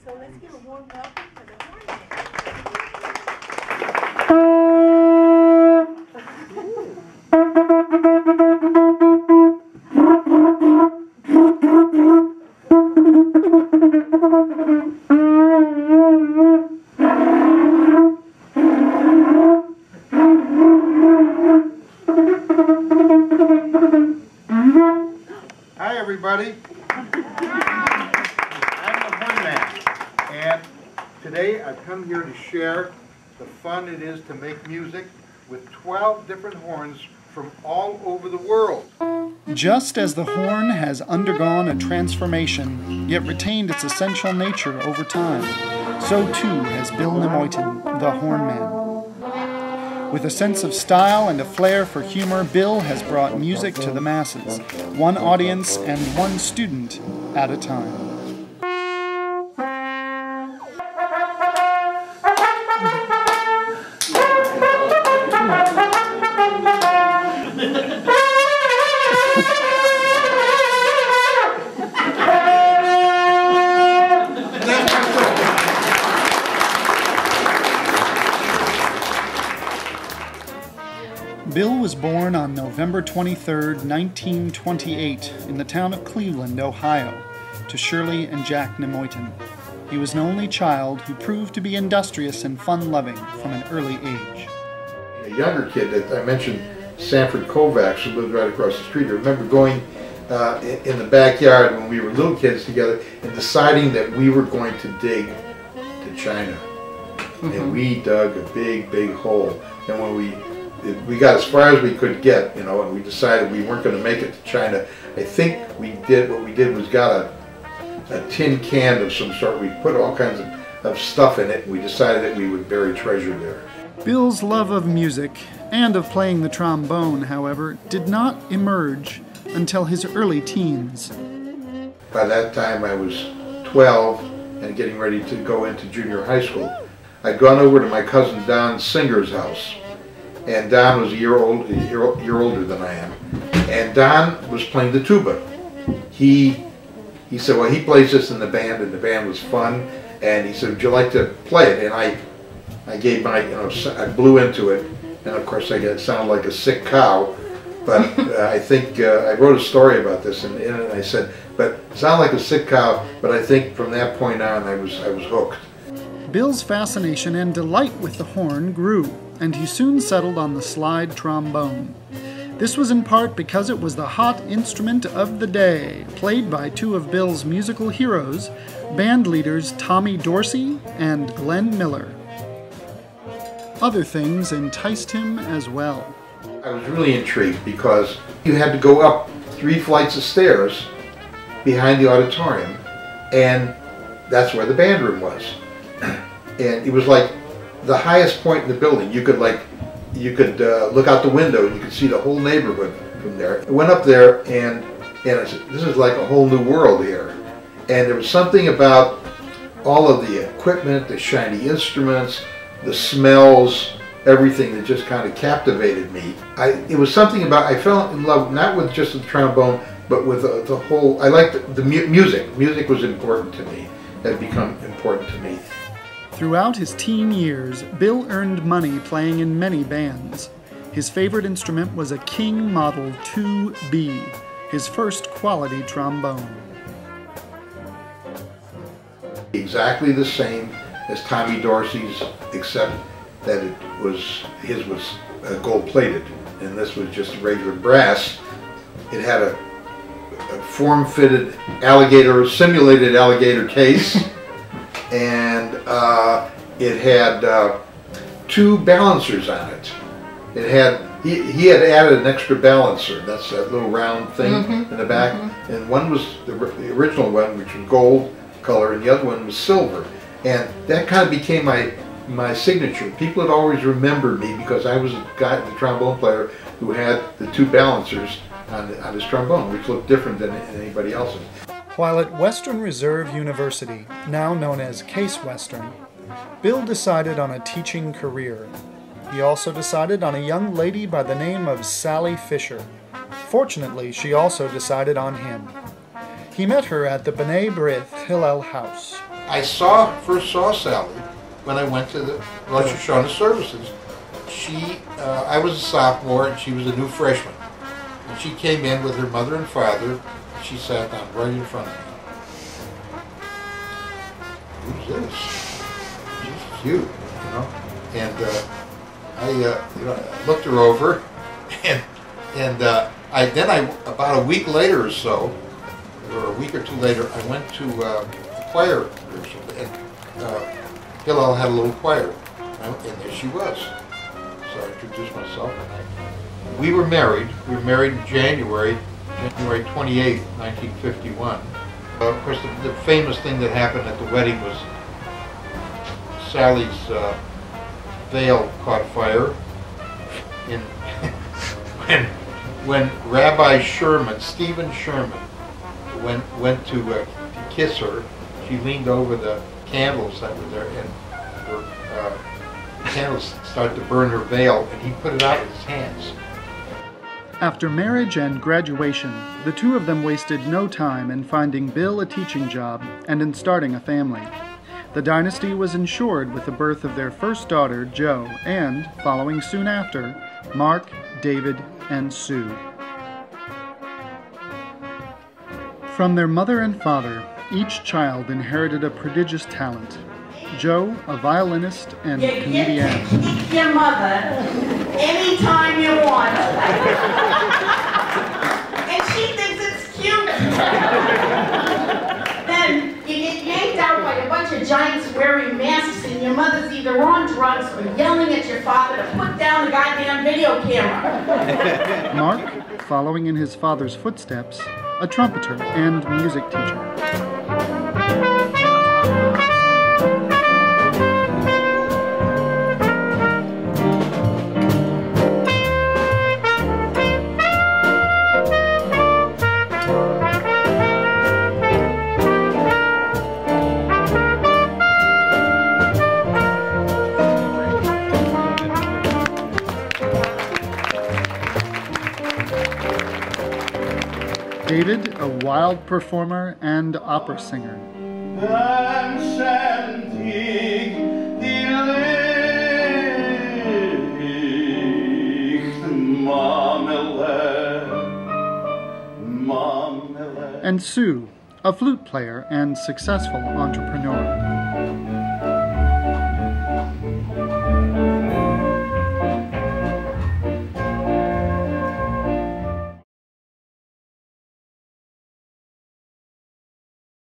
So let's give a warm welcome to the Hornman. Hi everybody, I'm the Hornman, and today I've come here to share the fun it is to make music with 12 different horns from all over the world. Just as the horn has undergone a transformation, yet retained its essential nature over time, so too has Bill Nemoyten, the Hornman. With a sense of style and a flair for humor, Bill has brought music to the masses, one audience and one student at a time. Bill was born on November 23, 1928, in the town of Cleveland, Ohio, to Shirley and Jack Nemoyten. He was an only child who proved to be industrious and fun-loving from an early age. A younger kid that I mentioned, Sanford Kovacs, who lived right across the street. I remember going in the backyard when we were little kids together and deciding that we were going to dig to China. And we dug a big, big hole. And when we got as far as we could get, and we decided we weren't going to make it to China. I think what we did was got a tin can of some sort. We put all kinds of stuff in it, and we decided that we would bury treasure there. Bill's love of music and of playing the trombone, however, did not emerge until his early teens. By that time I was 12 and getting ready to go into junior high school. I'd gone over to my cousin Don Singer's house. And Don was a year older than I am. And Don was playing the tuba. He said, well, he plays this in the band, and the band was fun. And he said, would you like to play it? And I gave my, I blew into it. And of course it sounded like a sick cow. But I think, I wrote a story about this, and in it I said, but it sounded like a sick cow, but I think from that point on I was hooked. Bill's fascination and delight with the horn grew, and he soon settled on the slide trombone. This was in part because it was the hot instrument of the day, played by two of Bill's musical heroes, band leaders Tommy Dorsey and Glenn Miller. Other things enticed him as well. I was really intrigued because you had to go up 3 flights of stairs behind the auditorium, and that's where the band room was. And it was like the highest point in the building. You could look out the window and you could see the whole neighborhood from there. I went up there and I said, this is like a whole new world here. And there was something about all of the equipment, the shiny instruments, the smells, everything that just kind of captivated me. It was something about, I fell in love not with just the trombone, but with the whole, I liked the music. Music was important to me, had become important to me. Throughout his teen years, Bill earned money playing in many bands. His favorite instrument was a King Model 2B, his first quality trombone. Exactly the same as Tommy Dorsey's, except that his was gold-plated, and this was just regular brass. It had a form-fitted simulated alligator case. And it had 2 balancers on it. It had he had added an extra balancer. That's that little round thing in the back. And one was the original one, which was gold color, and the other one was silver. And that kind of became my signature. People had always remembered me because I was the trombone player who had the 2 balancers on his trombone, which looked different than anybody else's. While at Western Reserve University, now known as Case Western, Bill decided on a teaching career. He also decided on a young lady by the name of Sally Fisher. Fortunately, she also decided on him. He met her at the B'nai B'rith Hillel house. I first saw Sally when I went to the Rosh Hashanah services. I was a sophomore and she was a new freshman. And she came in with her mother and father. And she sat down right in front of me. Who's this? She's cute, you know. And I looked her over, and about a week later or so, or a week or two later, I went to choir rehearsal, and Hillel had a little choir, and there she was. So I introduced myself, and we were married. We were married in January 28th, 1951. Of course, the famous thing that happened at the wedding was Sally's veil caught fire. When Rabbi Sherman, Stephen Sherman, went to kiss her, she leaned over the candles that were there, and the candles started to burn her veil, and he put it out with his hands. After marriage and graduation, the two of them wasted no time in finding Bill a teaching job and in starting a family. The dynasty was ensured with the birth of their first daughter, Jo, and, following soon after, Mark, David, and Sue. From their mother and father, each child inherited a prodigious talent. Jo, a violinist and comedian. Your mother anytime you want. And she thinks it's cute. Then you get yanked out by a bunch of giants wearing masks, and your mother's either on drugs or yelling at your father to put down the goddamn video camera. Mark, following in his father's footsteps, a trumpeter and music teacher. David, a wild performer and opera singer. And Sue, a flute player and successful entrepreneur.